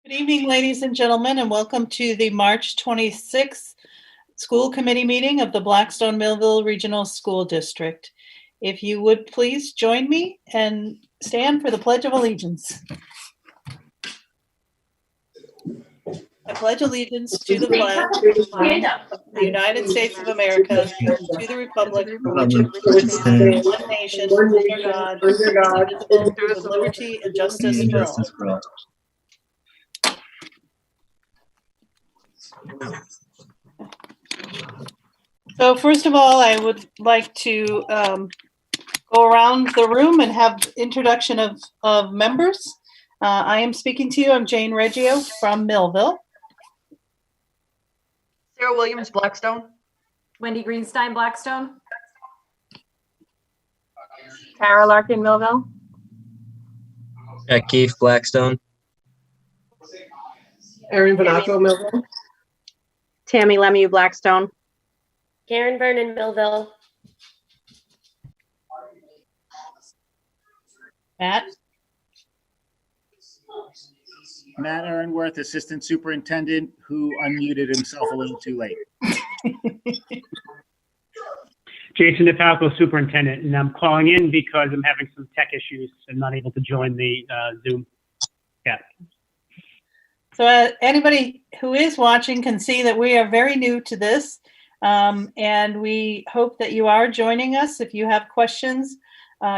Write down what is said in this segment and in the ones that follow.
Good evening, ladies and gentlemen, and welcome to the March 26th School Committee meeting of the Blackstone Millville Regional School District. If you would please join me and stand for the Pledge of Allegiance. I pledge allegiance to the flag of the United States of America, to the republic for which it stands, one nation, under God, indivisible, with liberty and justice for all. So first of all, I would like to go around the room and have introduction of members. I am speaking to you. I'm Jane Reggio from Millville. Sarah Williams, Blackstone. Wendy Greenstein, Blackstone. Tara Larkin, Millville. Jack Keefe, Blackstone. Erin Bonaco, Millville. Tammy Lemieux, Blackstone. Karen Vernon, Millville. Matt? Matt Aaronworth, Assistant Superintendent, who unmuted himself a little too late. Jason DeFalco, Superintendent, and I'm calling in because I'm having some tech issues and not able to join the Zoom. Yeah. So anybody who is watching can see that we are very new to this, and we hope that you are joining us. If you have questions,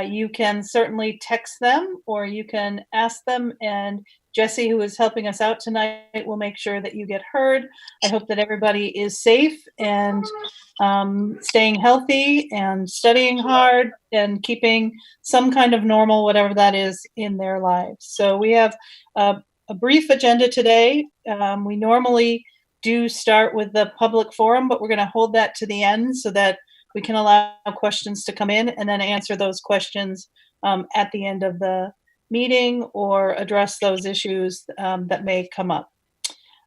you can certainly text them or you can ask them, and Jesse, who is helping us out tonight, will make sure that you get heard. I hope that everybody is safe and staying healthy and studying hard and keeping some kind of normal, whatever that is, in their lives. So we have a brief agenda today. We normally do start with the public forum, but we're going to hold that to the end so that we can allow questions to come in and then answer those questions at the end of the meeting or address those issues that may come up.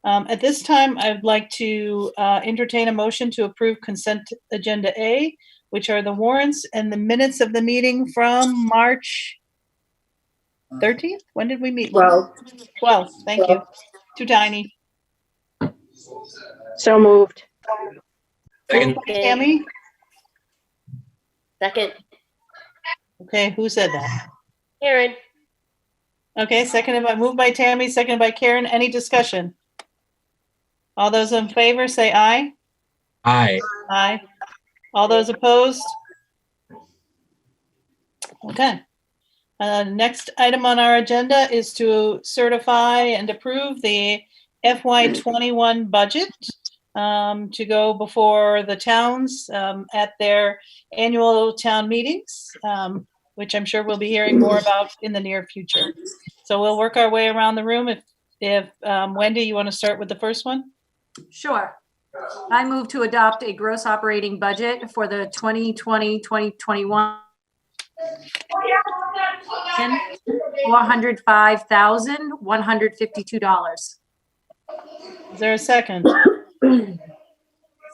At this time, I'd like to entertain a motion to approve consent agenda A, which are the warrants and the minutes of the meeting from March 13th? When did we meet? 12. Thank you. Too tiny. So moved. Second. Tammy? Second. Okay, who said that? Karen. Okay, moved by Tammy, seconded by Karen. Any discussion? All those in favor say aye. Aye. Aye. All those opposed? Okay. Next item on our agenda is to certify and approve the FY21 budget to go before the towns at their annual town meetings, which I'm sure we'll be hearing more about in the near future. So we'll work our way around the room. If Wendy, you want to start with the first one? Sure. I move to adopt a gross operating budget for the 2020-2021 $405,152. Is there a second?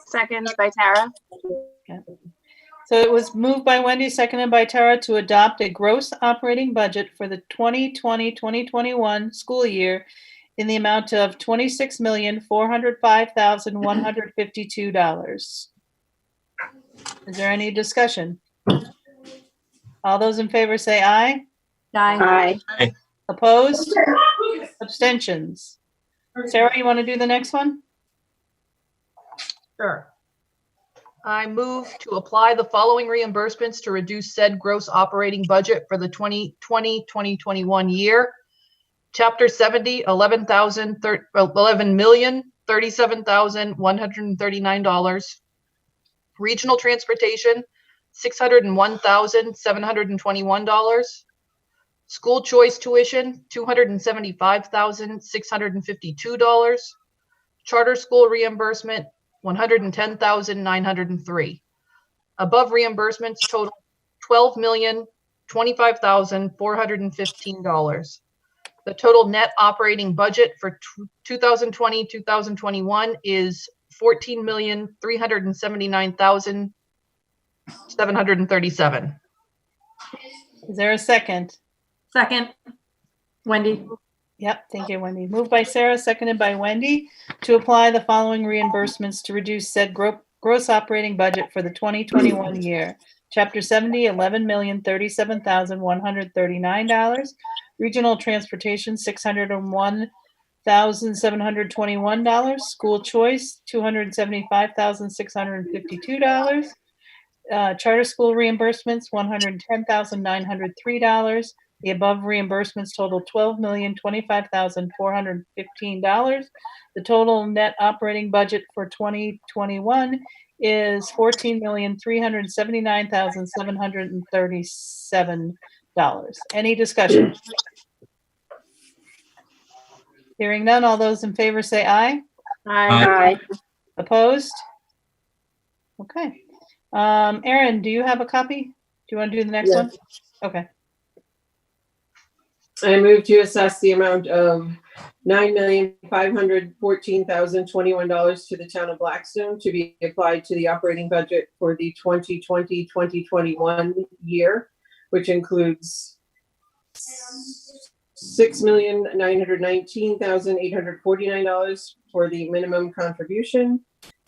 Second by Tara. Okay. So it was moved by Wendy, seconded by Tara, to adopt a gross operating budget for the 2020-2021 school year in the amount of $26,405,152. Is there any discussion? All those in favor say aye. Aye. Aye. Opposed? Abstentions? Sarah, you want to do the next one? Sure. I move to apply the following reimbursements to reduce said gross operating budget for the 2020-2021 year. Chapter 70, $11,037,139. Regional transportation, $601,721. School choice tuition, $275,652. Charter school reimbursement, $110,903. Above reimbursements total $12,025,415. The total net operating budget for 2020-2021 is $14,379,737. Is there a second? Second. Wendy. Yep, thank you, Wendy. Moved by Sarah, seconded by Wendy, to apply the following reimbursements to reduce said gross operating budget for the 2021 year. Chapter 70, $11,037,139. Regional Transportation, $601,721. School Choice, $275,652. Charter school reimbursements, $110,903. The above reimbursements total $12,025,415. The total net operating budget for 2021 is $14,379,737. Any discussion? Hearing none, all those in favor say aye. Aye. Opposed? Okay. Erin, do you have a copy? Do you want to do the next one? Okay. I move to assess the amount of $9,514,021 to the town of Blackstone to be applied to the operating budget for the 2020-2021 year, which includes $6,919,849 for the minimum contribution,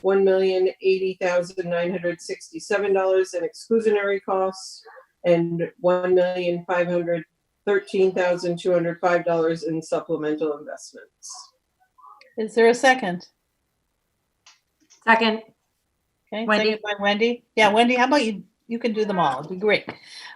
$1,080,967 in exclusionary costs, and $1,513,205 in supplemental investments. Is there a second? Second, Okay, Wendy. second by Wendy. Yeah, Wendy, how about you? You can do them all. It'd be great.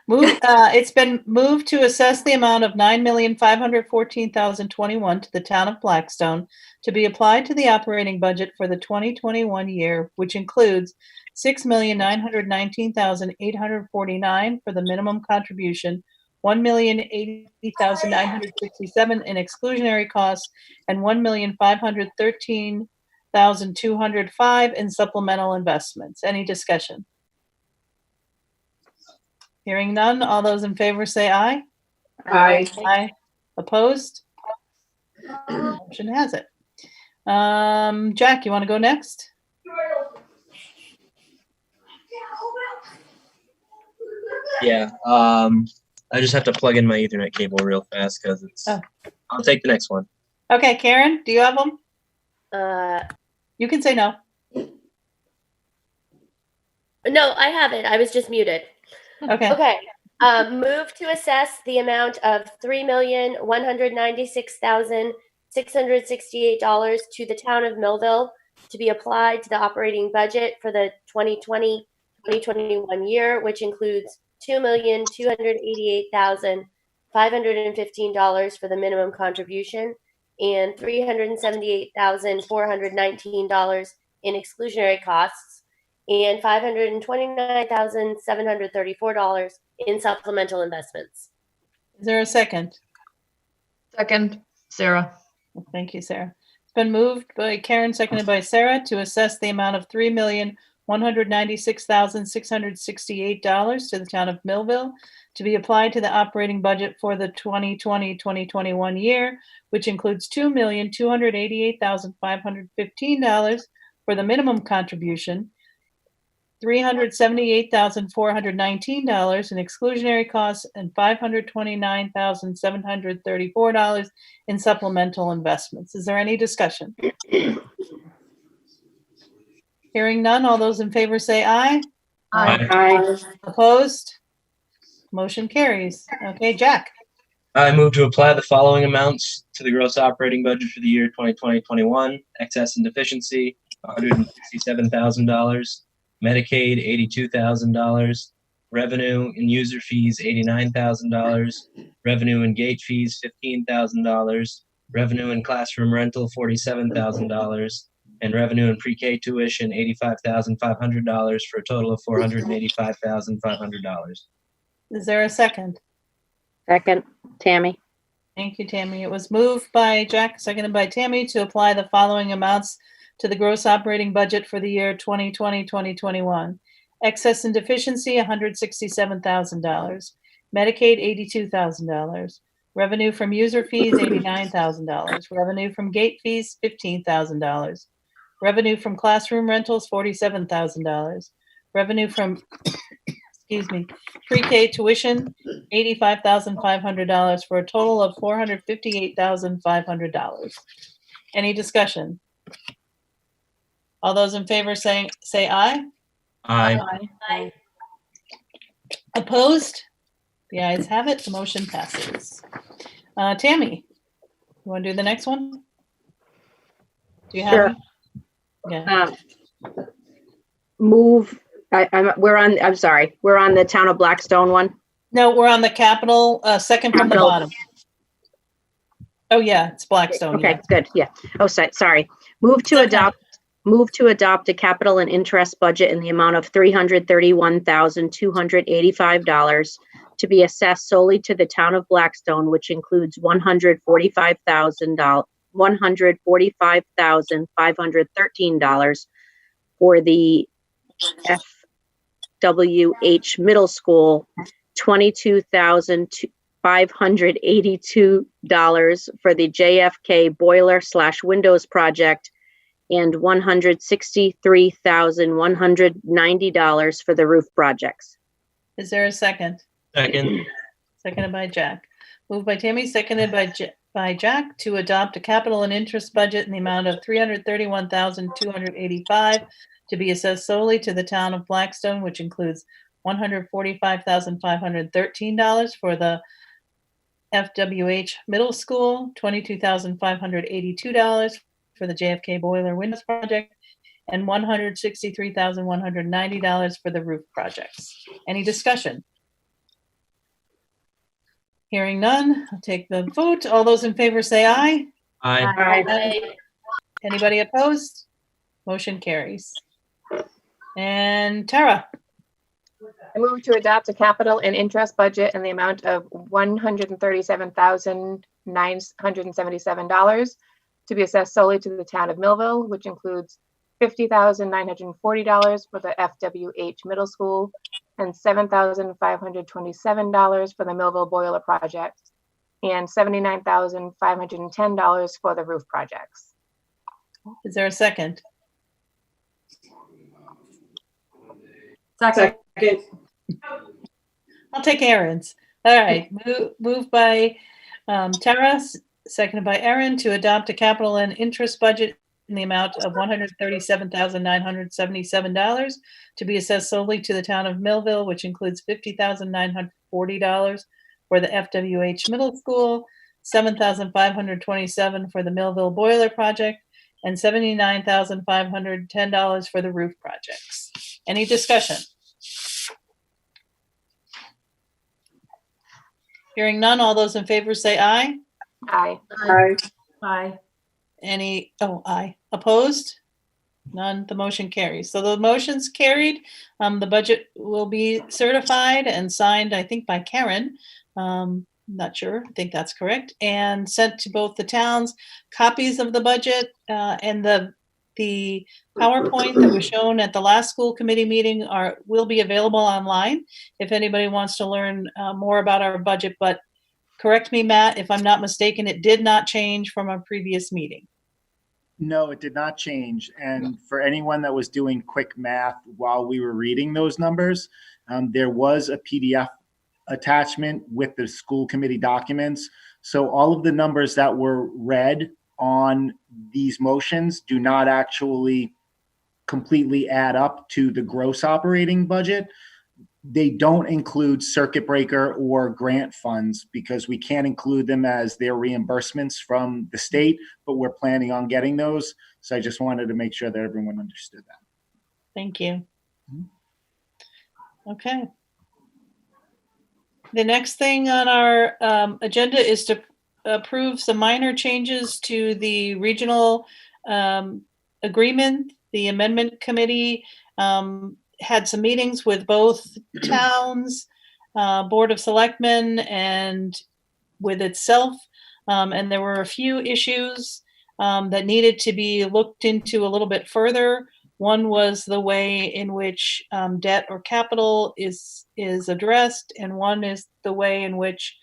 It's been moved to assess the amount of $9,514,021 to the town of Blackstone to be applied to the operating budget for the 2021 year, which includes $6,919,849 for the minimum contribution, $1,080,967 in exclusionary costs, and $1,513,205 in supplemental investments. Any discussion? Hearing none, all those in favor say aye. Aye. Aye. Opposed? Motion has it. Jack, you want to go next? Yeah. I just have to plug in my Ethernet cable real fast because it's. Oh. I'll take the next one. Okay, Karen, do you have them? Uh, You can say no. no, I haven't. I was just muted. Okay. Okay. Move to assess the amount of $3,196,668 to the town of Millville to be applied to the operating budget for the 2020-2021 year, which includes $2,288,515 for the minimum contribution and $378,419 in exclusionary costs and $529,734 in supplemental investments. Is there a second? Second, Sarah. Thank you, Sarah. It's been moved by Karen, seconded by Sarah, to assess the amount of $3,196,668 to the town of Millville to be applied to the operating budget for the 2020-2021 year, which includes $2,288,515 for the minimum contribution, $378,419 in exclusionary costs, and $529,734 in supplemental investments. Is there any discussion? Hearing none, all those in favor say aye. Aye. Opposed? Motion carries. Okay, Jack. I move to apply the following amounts to the gross operating budget for the year 2020-21. Excess and deficiency, $167,000. Medicaid, $82,000. Revenue and user fees, $89,000. Revenue and gate fees, $15,000. Revenue and classroom rental, $47,000. And revenue and pre-K tuition, $85,500 for a total of $485,500. Is there a second? Second, Tammy. Thank you, Tammy. It was moved by Jack, seconded by Tammy, to apply the following amounts to the gross operating budget for the year 2020-2021. Excess and deficiency, $167,000. Medicaid, $82,000. Revenue from user fees, $89,000. Revenue from gate fees, $15,000. Revenue from classroom rentals, $47,000. Revenue from excuse me, pre-K tuition, $85,500 for a total of $458,500. Any discussion? All those in favor say aye. Aye. Aye. Opposed? The ayes have it. The motion passes. Tammy, you want to do the next one? Do you have? Sure. it? Yeah. I'm sorry, we're on the Town of Blackstone one. No, we're on the capital, second from the Capital. bottom. Oh, yeah, it's Blackstone. Okay, Yeah. good, yeah. Oh, sorry. Move to Okay. adopt a capital and interest budget in the amount of $331,285 to be assessed solely to the Town of Blackstone, which includes $145,513 for the FWH Middle School, $22,582 for the JFK Boiler/Windows project, and $163,190 for the roof projects. Is there a second? Second. Seconded by Jack. Moved by Tammy, seconded by Jack to adopt a capital and interest budget in the amount of $331,285 to be assessed solely to the Town of Blackstone, which includes $145,513 for the FWH Middle School, $22,582 for the JFK Boiler Windows project, and $163,190 for the roof projects. Any discussion? Hearing none, I'll take the vote. All those in favor say aye. Aye. Aye. Anybody opposed? Motion carries. And Tara, I move to adopt a capital and interest budget in the amount of $137,977 to be assessed solely to the Town of Millville, which includes $50,940 for the FWH Middle School and $7,527 for the Millville Boiler project and $79,510 for the roof projects. is there a second? Second. Second. I'll take Aaron's. All right, moved by Tara, seconded by Aaron to adopt a capital and interest budget in the amount of $137,977 to be assessed solely to the Town of Millville, which includes $50,940 for the FWH Middle School, $7,527 for the Millville Boiler project, and $79,510 for the roof projects. Any discussion? Hearing none, all those in favor say aye. Aye. Aye. Aye. Aye. Opposed? None. The motion carries. So the motion's carried. The budget will be certified and signed, I think, by Karen. Not sure. I think that's correct. And sent to both the towns. Copies of the budget and the PowerPoint that was shown at the last school committee meeting will be available online if anybody wants to learn more about our budget. But correct me, Matt, if I'm not mistaken, it did not change from our previous meeting. No, it did not change. And for anyone that was doing quick math while we were reading those numbers, there was a PDF attachment with the school committee documents. So all of the numbers that were read on these motions do not actually completely add up to the gross operating budget. They don't include circuit breaker or grant funds because we can't include them as their reimbursements from the state, but we're planning on getting those. So I just wanted to make sure that everyone understood that. Thank you. Okay. The next thing on our agenda is to approve some minor changes to the regional agreement. The amendment committee had some meetings with both towns, Board of Selectmen, and with itself. And there were a few issues that needed to be looked into a little bit further. One was the way in which debt or capital is addressed, and one is the way in which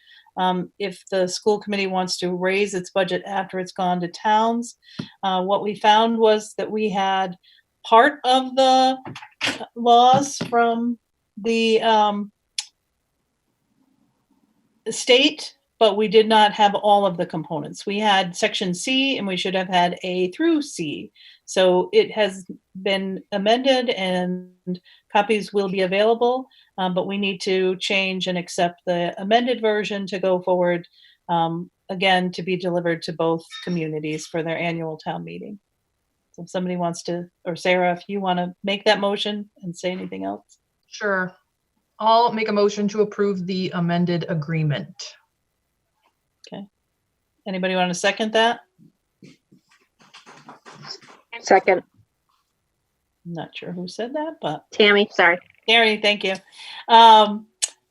if the school committee wants to raise its budget after it's gone to towns. What we found was that we had part of the laws from the state, but we did not have all of the components. We had section C and we should have had A through C. So it has been amended and copies will be available, but we need to change and accept the amended version to go forward, again, to be delivered to both communities for their annual town meeting. So if somebody wants to, or Sarah, if you want to make that motion and say anything else. Sure. I'll make a motion to approve the amended agreement. Okay. Anybody want to second that? Second. I'm not sure who said that, but Tammy, sorry. Gary, thank you.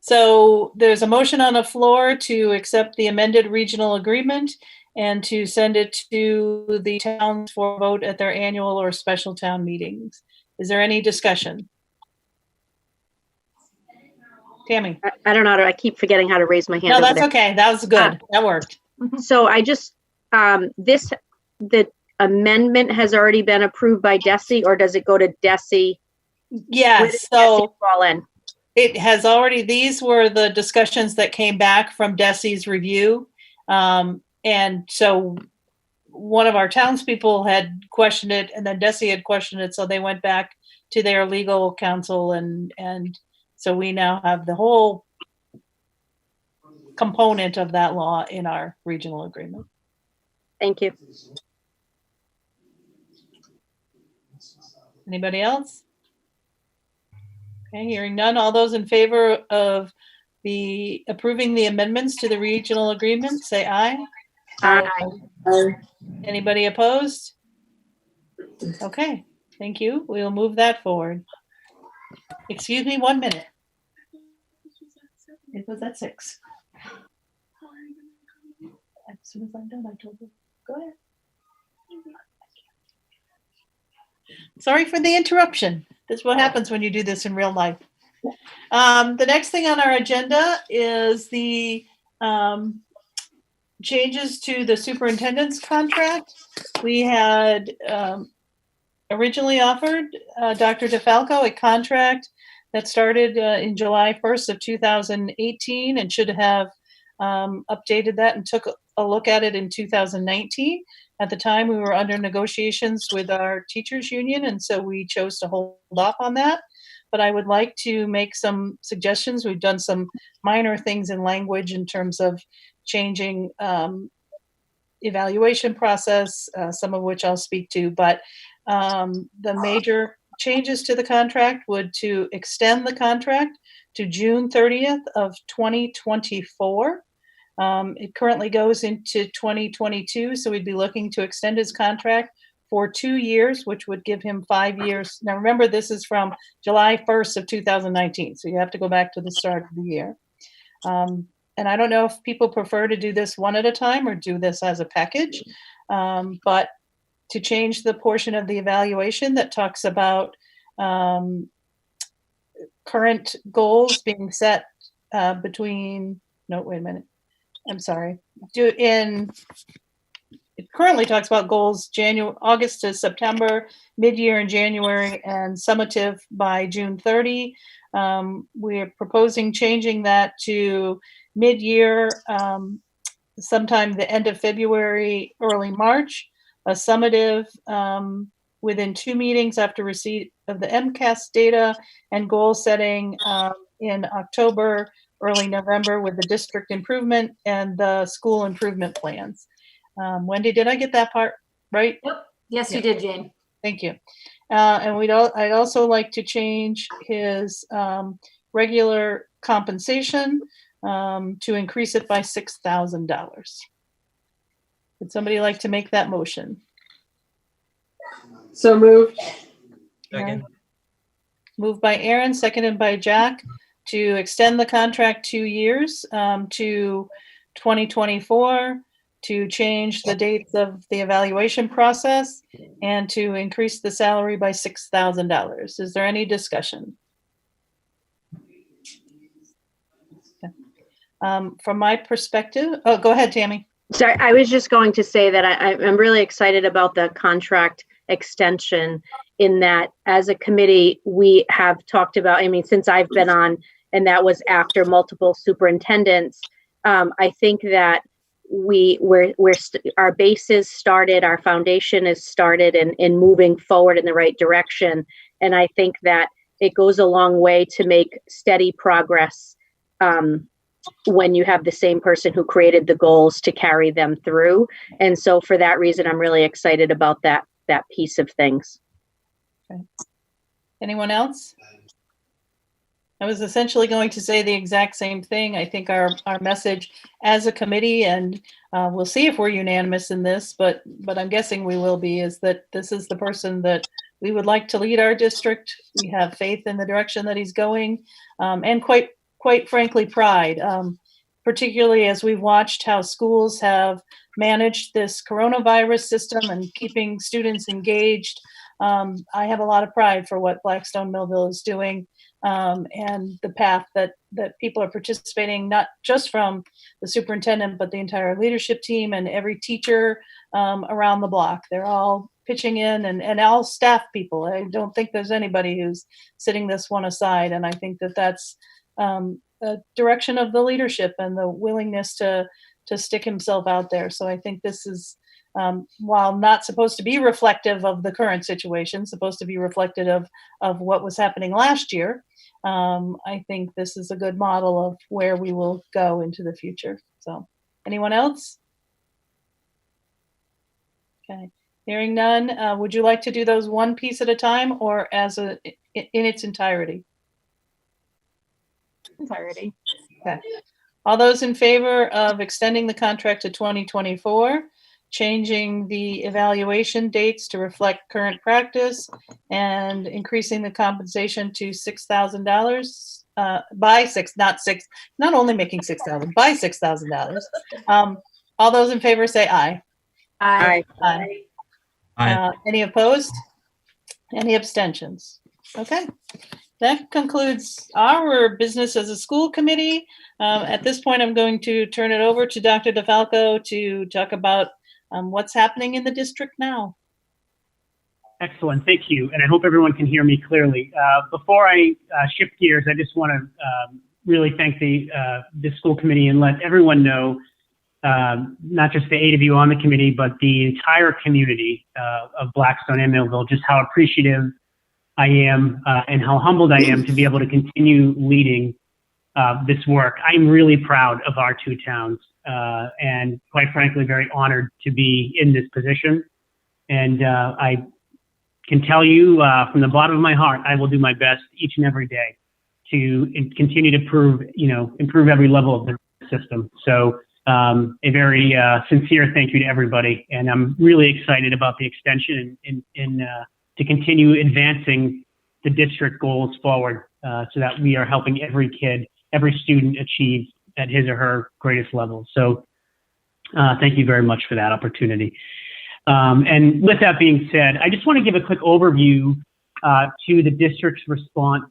So there's a motion on the floor to accept the amended regional agreement and to send it to the towns for vote at their annual or special town meetings. Is there any discussion? Tammy? I don't know. I keep forgetting how to raise my hand. No, over that's there. okay. That was good. That worked. So I just, the amendment has already been approved by DESI, or does it go to DESI? Where Yes, does so DESI fall in? it has already, these were the discussions that came back from DESI's review. And so one of our townspeople had questioned it and then DESI had questioned it. So they went back to their legal counsel and so we now have the whole component of that law in our regional agreement. Thank you. Anybody else? Okay, hearing none. All those in favor of the approving the amendments to the regional agreement, say aye. Aye. Anybody opposed? Okay, thank you. We'll move that forward. Excuse me 1 minute. It was at 6. As soon as I'm done, I told you. Go ahead. Sorry for the interruption. This is what happens when you do this in real life. The next thing on our agenda is the changes to the superintendent's contract. We had originally offered Dr. DeFalco a contract that started in July 1st of 2018 and should have updated that and took a look at it in 2019. At the time, we were under negotiations with our teachers union, and so we chose to hold off on that. But I would like to make some suggestions. We've done some minor things in language in terms of changing evaluation process, some of which I'll speak to. But the major changes to the contract would to extend the contract to June 30th of 2024. It currently goes into 2022, so we'd be looking to extend his contract for 2 years, which would give him 5 years. Now, remember, this is from July 1st of 2019, so you have to go back to the start of the year. And I don't know if people prefer to do this one at a time or do this as a package, but to change the portion of the evaluation that talks about current goals being set between, no, wait a minute. I'm sorry. It currently talks about goals August to September, mid-year in January, and summative by June 30. We're proposing changing that to mid-year, sometime the end of February, early March, a summative within 2 meetings after receipt of the MCAS data, and goal setting in October, early November with the district improvement and the school improvement plans. Wendy, did I get that part right? Yep. Yes, you did, Jane. Thank you. And I'd also like to change his regular compensation to increase it by $6,000. Would somebody like to make that motion? So moved. Second. Moved by Aaron, seconded by Jack, to extend the contract 2 years to 2024, to change the dates of the evaluation process, and to increase the salary by $6,000. Is there any discussion? Okay. From my perspective, oh, go ahead, Tammy. Sorry, I was just going to say that I'm really excited about the contract extension in that as a committee, we have talked about, I mean, since I've been on, and that was after multiple superintendents, I think that our base is started, our foundation is started and moving forward in the right direction. And I think that it goes a long way to make steady progress when you have the same person who created the goals to carry them through. And so for that reason, I'm really excited about that piece of things. Okay. Anyone else? I was essentially going to say the exact same thing. I think our message as a committee, and we'll see if we're unanimous in this, but I'm guessing we will be, is that this is the person that we would like to lead our district. We have faith in the direction that he's going, and quite frankly, pride, particularly as we've watched how schools have managed this coronavirus system and keeping students engaged. I have a lot of pride for what Blackstone Millville is doing, and the path that people are participating, not just from the superintendent, but the entire leadership team and every teacher around the block. They're all pitching in, and all staff people. I don't think there's anybody who's sitting this one aside, and I think that that's a direction of the leadership and the willingness to stick himself out there. So I think this is, while not supposed to be reflective of the current situation, supposed to be reflective of what was happening last year, I think this is a good model of where we will go into the future. So anyone else? Okay, hearing none, would you like to do those one piece at a time or in its entirety? Entirety. Okay. All those in favor of extending the contract to 2024, changing the evaluation dates to reflect current practice, and increasing the compensation to $6,000 by six, not only making $6,000, by $6,000. All those in favor say aye. Aye. Aye. Any opposed? Any abstentions? Okay. That concludes our business as a school committee. At this point, I'm going to turn it over to Dr. DeFalco to talk about what's happening in the district now. Excellent, thank you. And I hope everyone can hear me clearly. Before I shift gears, I just want to really thank the school committee and let everyone know, not just the 8 of you on the committee, but the entire community of Blackstone and Millville, just how appreciative I am and how humbled I am to be able to continue leading this work. I'm really proud of our 2 towns and quite frankly, very honored to be in this position. And I can tell you from the bottom of my heart, I will do my best each and every day to continue to improve every level of the system. So a very sincere thank you to everybody. And I'm really excited about the extension and to continue advancing the district goals forward so that we are helping every kid, every student achieve at his or her greatest level. So thank you very much for that opportunity. And with that being said, I just want to give a quick overview to the district's response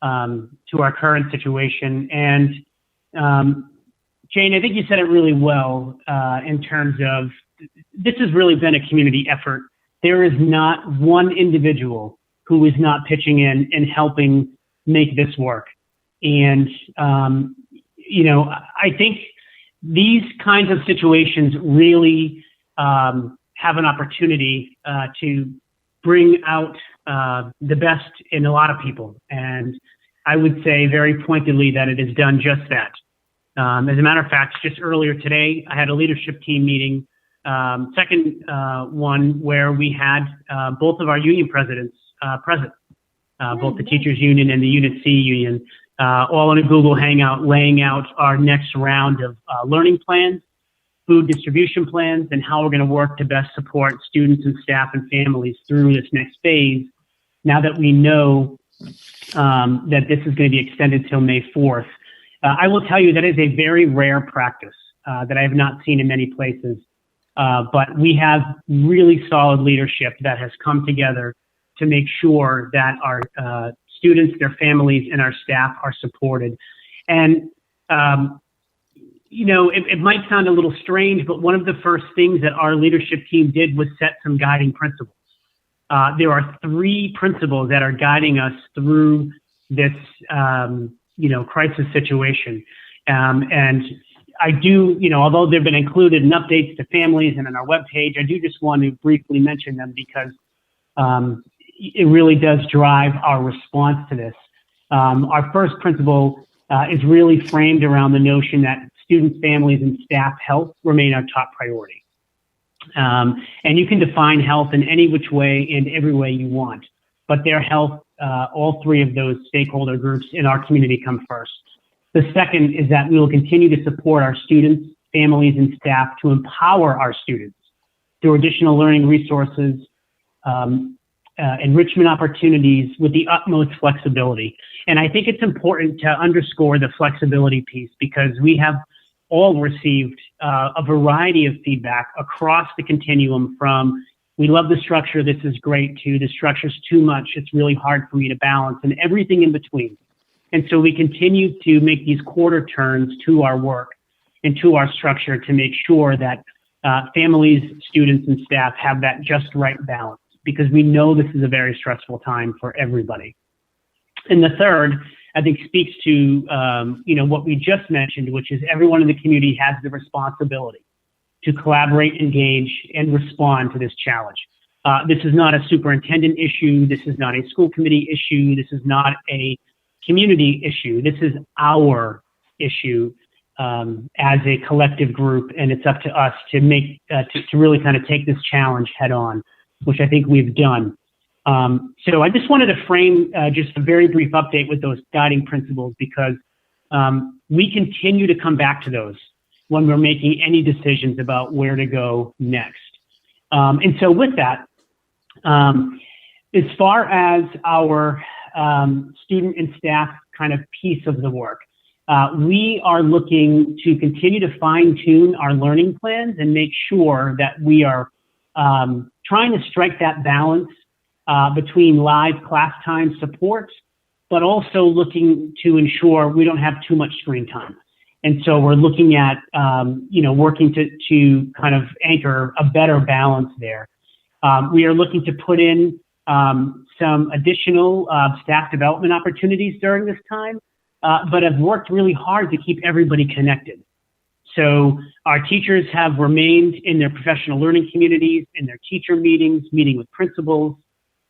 to our current situation. And Jane, I think you said it really well in terms of this has really been a community effort. There is not one individual who is not pitching in and helping make this work. And, I think these kinds of situations really have an opportunity to bring out the best in a lot of people. And I would say very pointedly that it has done just that. As a matter of fact, just earlier today, I had a leadership team meeting, second one where we had both of our union presidents present, both the teachers union and the Unit C union, all in a Google Hangout, laying out our next round of learning plans, food distribution plans, and how we're going to work to best support students and staff and families through this next phase. Now that we know that this is going to be extended till May 4th, I will tell you that is a very rare practice that I have not seen in many places. But we have really solid leadership that has come together to make sure that our students, their families, and our staff are supported. And, it might sound a little strange, but one of the first things that our leadership team did was set some guiding principles. there are three principles that are guiding us through this, crisis situation. And I do, although they've been included in updates to families and on our webpage, I do just want to briefly mention them because it really does drive our response to this. Our first principle is really framed around the notion that students, families, and staff health remain our top priority. And you can define health in any which way, in every way you want, but their health, all three of those stakeholder groups in our community come first. The second is that we will continue to support our students, families, and staff to empower our students through additional learning resources, enrichment opportunities with the utmost flexibility. And I think it's important to underscore the flexibility piece because we have all received a variety of feedback across the continuum from, we love the structure, this is great, to the structure's too much, it's really hard for me to balance, and everything in between. And so we continue to make these quarter turns to our work and to our structure to make sure that families, students, and staff have that just right balance, because we know this is a very stressful time for everybody. And the third, I think, speaks to what we just mentioned, which is everyone in the community has the responsibility to collaborate, engage, and respond to this challenge. This is not a superintendent issue. This is not a school committee issue. This is not a community issue. This is our issue as a collective group, and it's up to us to make to really kind of take this challenge head on, which I think we've done. So I just wanted to frame just a very brief update with those guiding principles because we continue to come back to those when we're making any decisions about where to go next. And so with that, as far as our student and staff kind of piece of the work, we are looking to continue to fine tune our learning plans and make sure that we are trying to strike that balance between live class time support, but also looking to ensure we don't have too much screen time. And so we're looking at, working to kind of anchor a better balance there. We are looking to put in some additional staff development opportunities during this time, but have worked really hard to keep everybody connected. So our teachers have remained in their professional learning communities, in their teacher meetings, meeting with principals,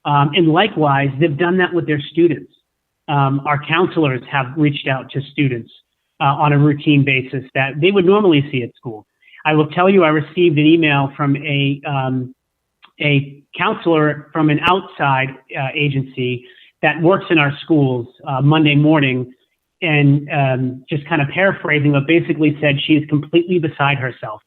and likewise, they've done that with their students. Our counselors have reached out to students on a routine basis that they would normally see at school. I will tell you, I received an email from a counselor from an outside agency that works in our schools Monday morning, and just kind of paraphrasing, but basically said she is completely beside herself.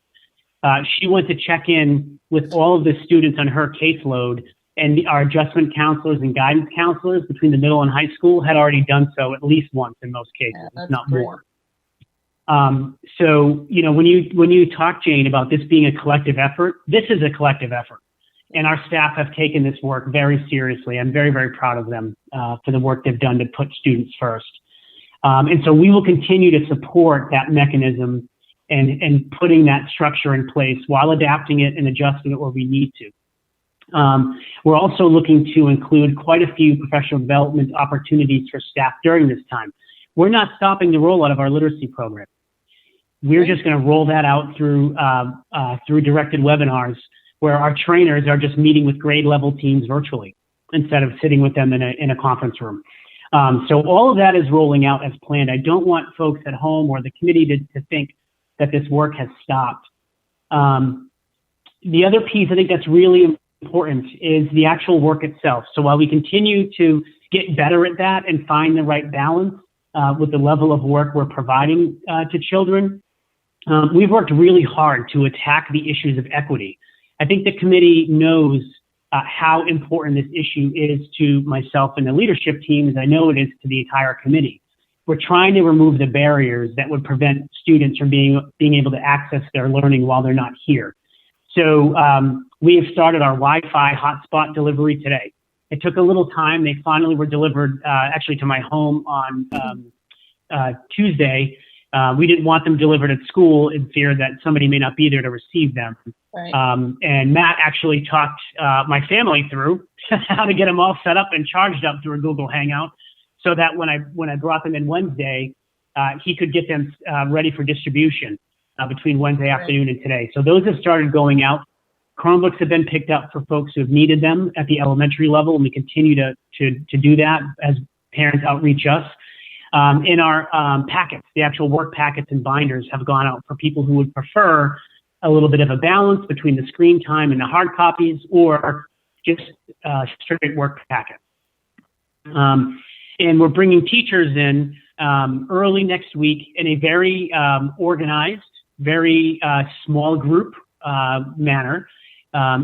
She went to check in with all of the students on her caseload, and our adjustment counselors and guidance counselors between the middle and high school had already done so at least once in most cases, if not more. So, when you talk, Jane, about this being a collective effort, this is a collective effort. And our staff have taken this work very seriously. I'm very, very proud of them for the work they've done to put students first. And so we will continue to support that mechanism and putting that structure in place while adapting it and adjusting it where we need to. We're also looking to include quite a few professional development opportunities for staff during this time. We're not stopping the rollout of our literacy program. We're just going to roll that out through directed webinars where our trainers are just meeting with grade level teams virtually instead of sitting with them in a conference room. So all of that is rolling out as planned. I don't want folks at home or the committee to think that this work has stopped. The other piece I think that's really important is the actual work itself. So while we continue to get better at that and find the right balance with the level of work we're providing to children, we've worked really hard to attack the issues of equity. I think the committee knows how important this issue is to myself and the leadership team, as I know it is to the entire committee. We're trying to remove the barriers that would prevent students from being able to access their learning while they're not here. So we have started our Wi-Fi hotspot delivery today. It took a little time. They finally were delivered actually to my home on Tuesday. We didn't want them delivered at school in fear that somebody may not be there to receive them. Right. And Matt actually talked my family through how to get them all set up and charged up through a Google Hangout, so that when I brought them in Wednesday, he could get them ready for distribution between Wednesday afternoon and today. So those have started going out. Chromebooks have been picked up for folks who have needed them at the elementary level, and we continue to do that as parents outreach us. In our packets, the actual work packets and binders have gone out for people who would prefer a little bit of a balance between the screen time and the hard copies, or just straight work packets. And we're bringing teachers in early next week in a very organized, very small group manner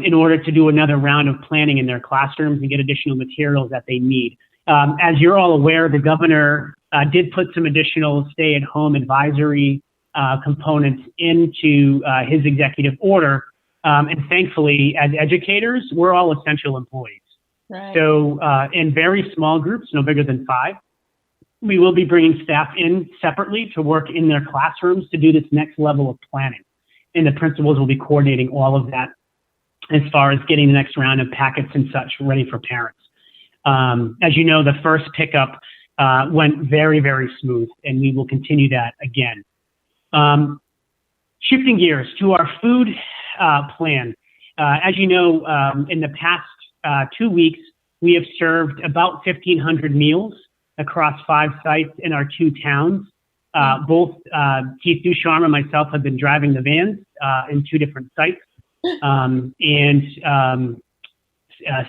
in order to do another round of planning in their classrooms and get additional materials that they need. As you're all aware, the governor did put some additional stay-at-home advisory components into his executive order. And thankfully, as educators, we're all essential employees. Right. So in very small groups, no bigger than 5, we will be bringing staff in separately to work in their classrooms to do this next level of planning. And the principals will be coordinating all of that as far as getting the next round of packets and such ready for parents. As you know, the first pickup went very, very smooth, and we will continue that again. Shifting gears to our food plan. As you know, in the past 2 weeks, we have served about 1,500 meals across 5 sites in our 2 towns. Both Keith Ducharme and myself have been driving the vans in 2 different sites and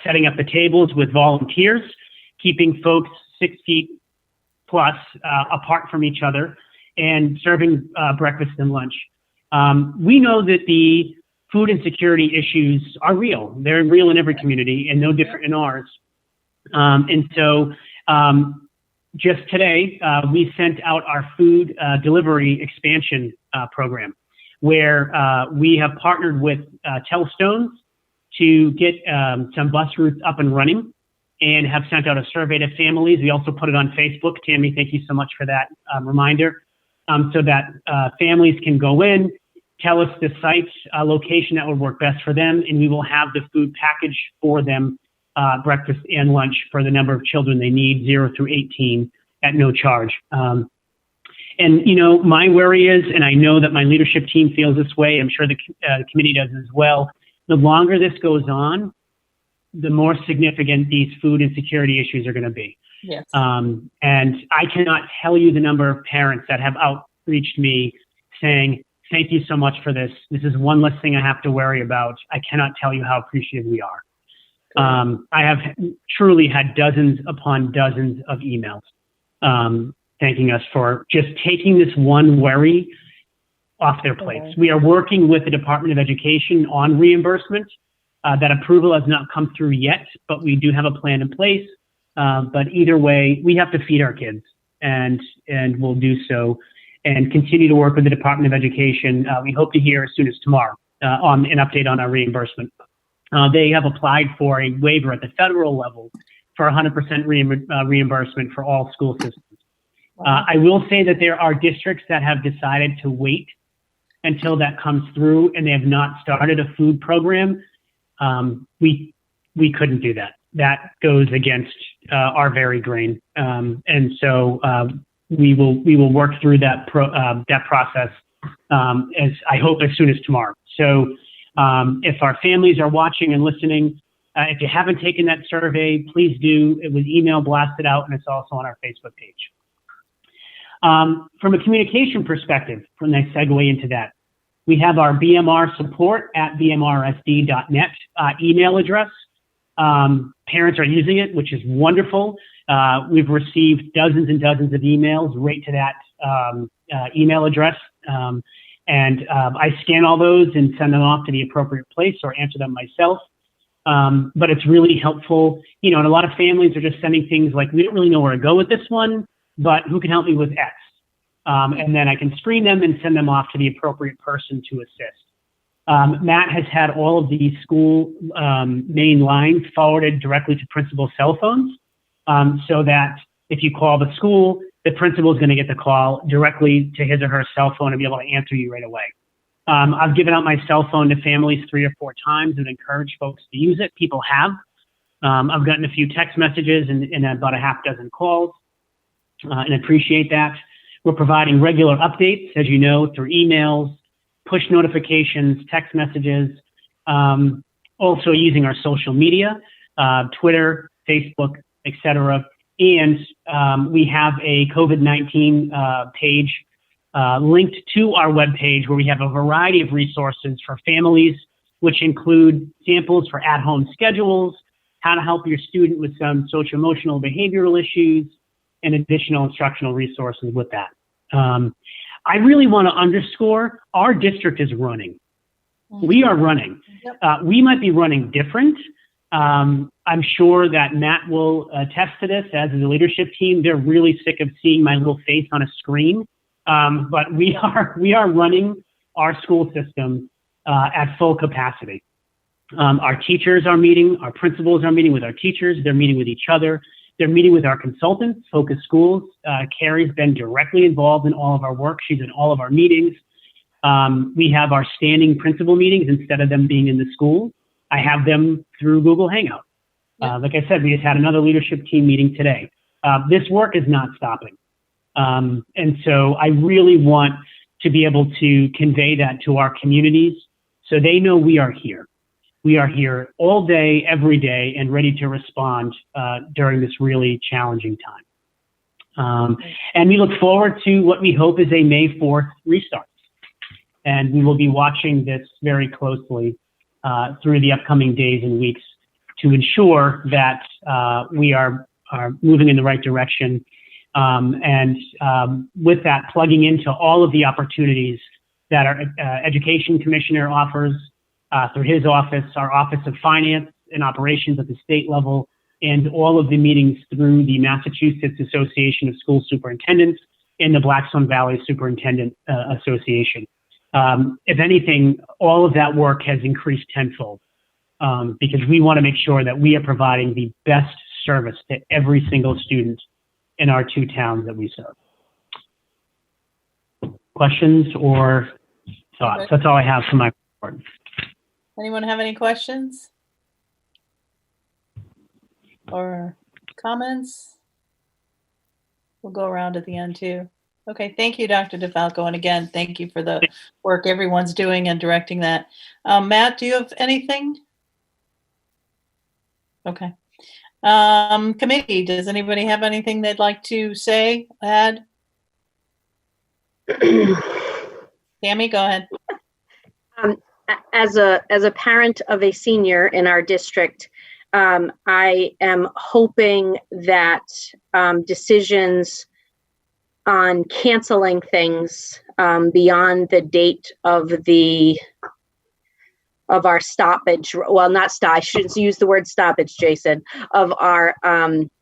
setting up the tables with volunteers, keeping folks 6 feet plus apart from each other, and serving breakfast and lunch. We know that the food insecurity issues are real. They're real in every community and no different in ours. And so just today, we sent out our food delivery expansion program, where we have partnered with Telstones to get some bus routes up and running, and have sent out a survey to families. We also put it on Facebook. Tammy, thank you so much for that reminder, so that families can go in, tell us the site location that would work best for them, and we will have the food package for them, breakfast and lunch for the number of children they need, 0 through 18, at no charge. And, you know, my worry is, and I know that my leadership team feels this way, I'm sure the committee does as well, the longer this goes on, the more significant these food insecurity issues are going to be. Yes. And I cannot tell you the number of parents that have outreached me saying, thank you so much for this. This is one less thing I have to worry about. I cannot tell you how appreciative we are. I have truly had dozens upon dozens of emails thanking us for just taking this one worry off their plates. Okay. We are working with the Department of Education on reimbursement. That approval has not come through yet, but we do have a plan in place. But either way, we have to feed our kids, and we'll do so and continue to work with the Department of Education. We hope to hear as soon as tomorrow on an update on our reimbursement. They have applied for a waiver at the federal level for 100% reimbursement for all school systems. I will say that there are districts that have decided to wait until that comes through, and they have not started a food program. We couldn't do that. That goes against our very grain, and so we will work through that process as I hope as soon as tomorrow. So if our families are watching and listening, if you haven't taken that survey, please do. It was email blasted out, and it's also on our Facebook page. From a communication perspective, from that segue into that, we have our BMR support at bmrsd.net email address. Parents are using it, which is wonderful. We've received dozens and dozens of emails right to that email address. And I scan all those and send them off to the appropriate place or answer them myself. But it's really helpful. You know, and a lot of families are just sending things like, we don't really know where to go with this one, but who can help me with X? And then I can screen them and send them off to the appropriate person to assist. Matt has had all of the school main lines forwarded directly to principal cell phones, so that if you call the school, the principal is going to get the call directly to his or her cell phone and be able to answer you right away. I've given out my cell phone to families 3 or 4 times and encouraged folks to use it. People have. I've gotten a few text messages and about a half dozen calls, and appreciate that. We're providing regular updates, as you know, through emails, push notifications, text messages, also using our social media, Twitter, Facebook, etc. And we have a COVID-19 page linked to our webpage where we have a variety of resources for families, which include samples for at-home schedules, how to help your student with some social emotional behavioral issues, and additional instructional resources with that. I really want to underscore our district is running. We are running. We might be running different. I'm sure that Matt will attest to this, as is the leadership team. They're really sick of seeing my little face on a screen. But we are running our school system at full capacity. Our teachers are meeting, our principals are meeting with our teachers, they're meeting with each other, they're meeting with our consultants, Focus Schools. Carrie's been directly involved in all of our work. She's in all of our meetings. We have our standing principal meetings instead of them being in the school. I have them through Google Hangout. Like I said, we just had another leadership team meeting today. This work is not stopping. And so I really want to be able to convey that to our communities so they know we are here. We are here all day, every day, and ready to respond during this really challenging time. And we look forward to what we hope is a May 4th restart. And we will be watching this very closely through the upcoming days and weeks to ensure that we are moving in the right direction. And with that, plugging into all of the opportunities that our Education Commissioner offers through his office, our Office of Finance and Operations at the state level, and all of the meetings through the Massachusetts Association of School Superintendents and the Blackstone Valley Superintendent Association. If anything, all of that work has increased tenfold because we want to make sure that we are providing the best service to every single student in our 2 towns that we serve. Questions or thoughts? That's all I have for my report. Anyone have any questions or comments? We'll go around at the end too. Okay, thank you, Dr. DeFalco. And again, thank you for the work everyone's doing and directing that. Matt, do you have anything? Okay. Committee, does anybody have anything they'd like to say, add? Tammy, go ahead. As a parent of a senior in our district, I am hoping that decisions on canceling things beyond the date of our stoppage, well, not stop, I shouldn't use the word stoppage, Jason, of our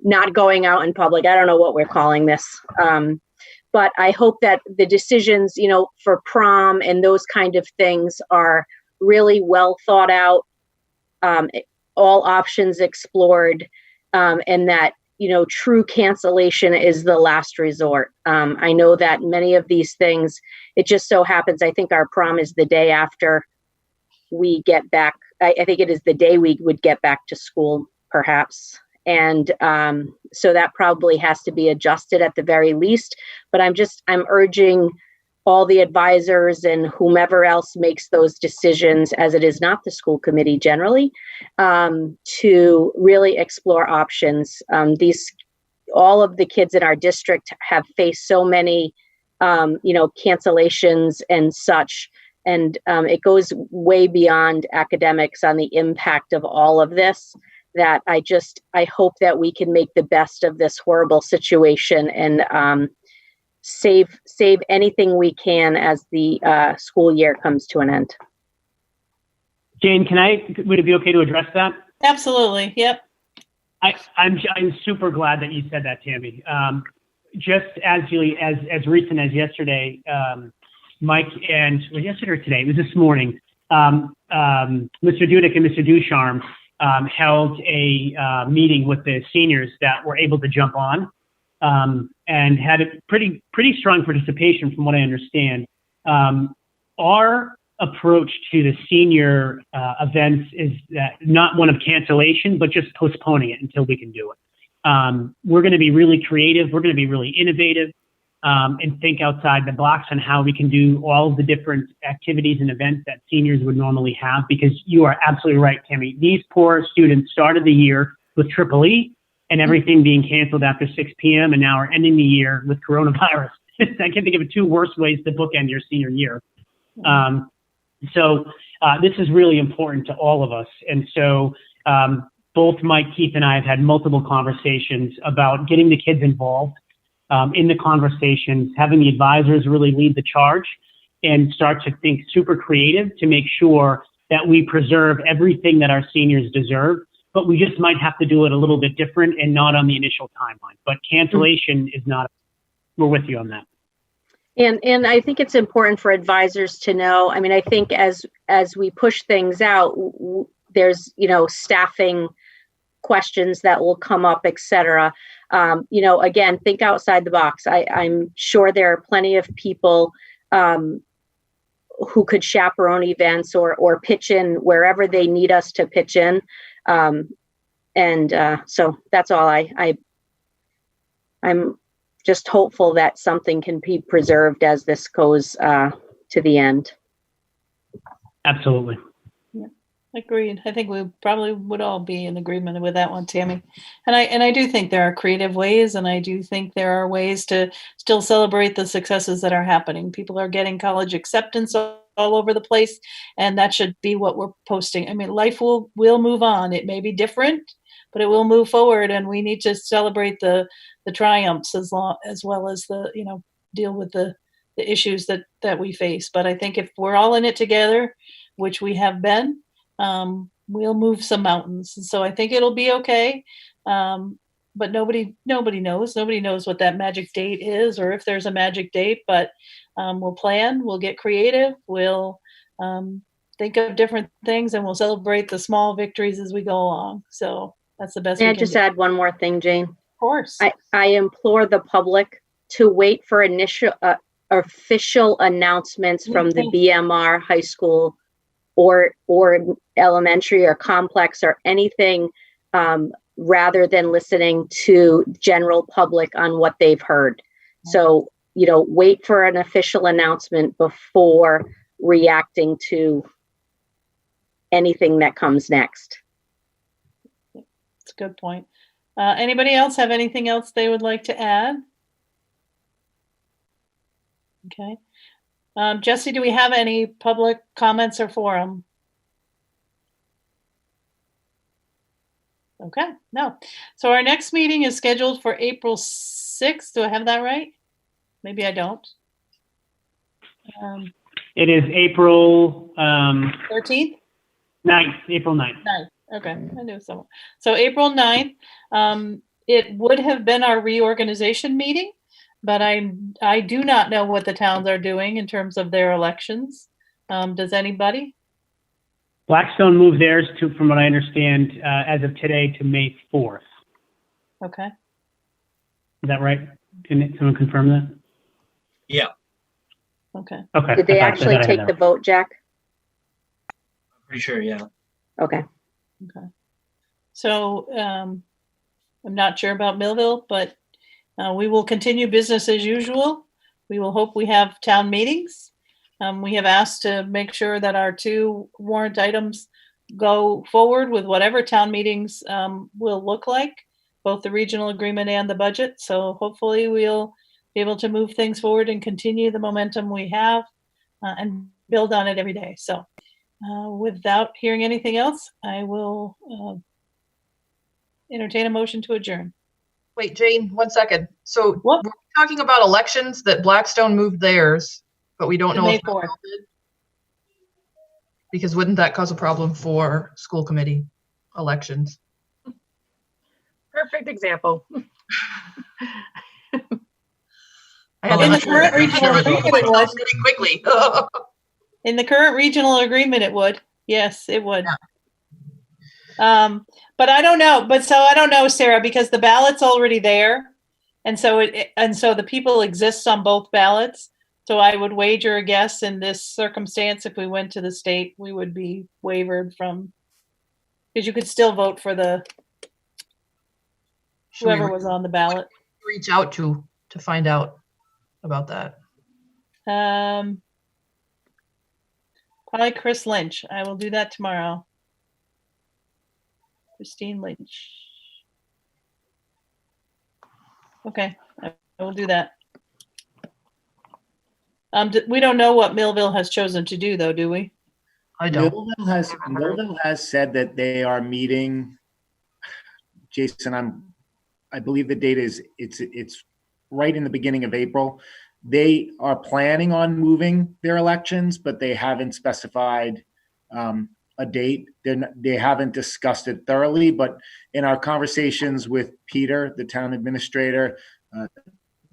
not going out in public. I don't know what we're calling this. But I hope that the decisions, for prom and those kind of things are really well thought out, all options explored, and that, true cancellation is the last resort. I know that many of these things, it just so happens, I think our prom is the day after we get back. I think it is the day we would get back to school, perhaps. And so that probably has to be adjusted at the very least. But I'm urging all the advisors and whomever else makes those decisions, as it is not the school committee generally, to really explore options. All of the kids in our district have faced so many, cancellations and such. And it goes way beyond academics on the impact of all of this, that I hope that we can make the best of this horrible situation and save anything we can as the school year comes to an end. Jane, would it be okay to address that? Absolutely. Yep. I'm super glad that you said that, Tammy. Just as recent as yesterday, Mike yesterday or today, it was this morning, Mr. Dudek and Mr. Ducharme held a meeting with the seniors that were able to jump on. and had a pretty strong participation from what I understand. Our approach to the senior events is that not one of cancellation, but just postponing it until we can do it. We're going to be really creative. We're going to be really innovative and think outside the box on how we can do all of the different activities and events that seniors would normally have, because you are absolutely right, Tammy. These poor students started the year with EEE and everything being canceled after 6 p.m. and now are ending the year with coronavirus. I can't think of two worse ways to bookend your senior year. So this is really important to all of us. And so both Mike, Keith, and I have had multiple conversations about getting the kids involved in the conversations, having the advisors really lead the charge and start to think super creative to make sure that we preserve everything that our seniors deserve. But we just might have to do it a little bit different and not on the initial timeline. But cancellation is not, we're with you on that. And I think it's important for advisors to know. I mean, I think as we push things out, there's, staffing questions that will come up, et cetera. Again, think outside the box. I'm sure there are plenty of people who could chaperone events or pitch in wherever they need us to pitch in. So that's all. I'm just hopeful that something can be preserved as this goes to the end. Absolutely. Yeah, agreed. I think we probably would all be in agreement with that one, Tammy. And I do think there are creative ways, and I do think there are ways to still celebrate the successes that are happening. People are getting college acceptance all over the place, and that should be what we're posting. I mean, life will move on. It may be different, but it will move forward, and we need to celebrate the triumphs as well as the deal with the issues that we face. But I think if we're all in it together, which we have been, we'll move some mountains. And so I think it'll be okay. But nobody knows. Nobody knows what that magic date is, or if there's a magic date. But we'll plan. We'll get creative. We'll think of different things, and we'll celebrate the small victories as we go along. So that's the best. May I just add one more thing, Jane? Of course. I implore the public to wait for initial official announcements from the BMR high school or elementary or complex or anything, rather than listening to general public on what they've heard. So, wait for an official announcement before reacting to anything that comes next. That's a good point. Anybody else have anything else they would like to add? Okay. Jesse, do we have any public comments or forum? Okay, no. So our next meeting is scheduled for April 6th. Do I have that right? Maybe I don't. It is April 13th? 9th, April 9th. 9th. Okay, I knew someone. So April 9th, it would have been our reorganization meeting, but I do not know what the towns are doing in terms of their elections. Does anybody? Blackstone moved theirs to, from what I understand, as of today, to May 4th. Okay. Is that right? Can someone confirm that? Yeah. Okay. Okay. Did they actually take the vote, Jack? I'm pretty sure, yeah. Okay. Okay. So I'm not sure about Millville, but we will continue business as usual. We will hope we have town meetings. We have asked to make sure that our 2 warrant items go forward with whatever town meetings will look like, both the regional agreement and the budget. So hopefully we'll be able to move things forward and continue the momentum we have and build on it every day. So without hearing anything else, I will entertain a motion to adjourn. Wait, Jane, 1 second. So What? we're talking about elections that Blackstone moved theirs, but we don't know May if 4th. Millville did. Because wouldn't that cause a problem for school committee elections? Perfect example. I had In to the current regional agreement, it would. pretty quickly. In the current regional agreement, it would. Yes, it would. Yeah. But I don't know. But so I don't know, Sarah, because the ballot's already there. And so the people exist on both ballots. So I would wager a guess in this circumstance, if we went to the state, we would be wavered from, because you could still vote for the Should we whoever was on the ballot. reach out to find out about that? Probably Chris Lynch. I will do that tomorrow. Christine Lynch. Okay, I will do that. We don't know what Millville has chosen to do, though, do we? I don't. Millville has said that they are meeting. Jason, I believe the date is it's right in the beginning of April. They are planning on moving their elections, but they haven't specified a date. They haven't discussed it thoroughly, but in our conversations with Peter, the town administrator,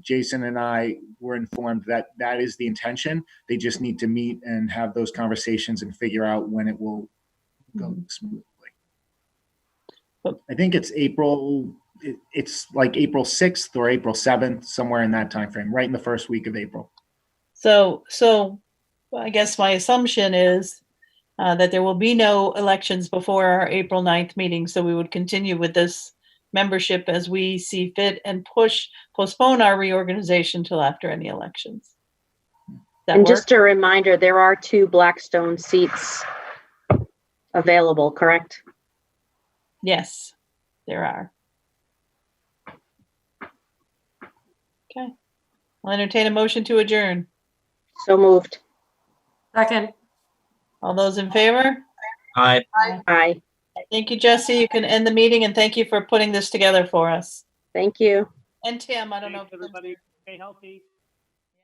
Jason and I were informed that that is the intention. They just need to meet and have those conversations and figure out when it will go smoothly. I think it's April. It's like April 6th or April 7th, somewhere in that time frame, right in the first week of April. So I guess my assumption is that there will be no elections before our April 9th meeting. So we would continue with this membership as we see fit and postpone our reorganization till after any elections. And just a reminder, there are 2 Blackstone seats available, correct? Yes, there are. Okay. I'll entertain a motion to adjourn. So moved. Second. All those in favor? Aye. Aye. Thank you, Jesse. You can end the meeting, and thank you for putting this together for us. Thank you. And Tim, I don't know. Thanks, everybody. Stay healthy.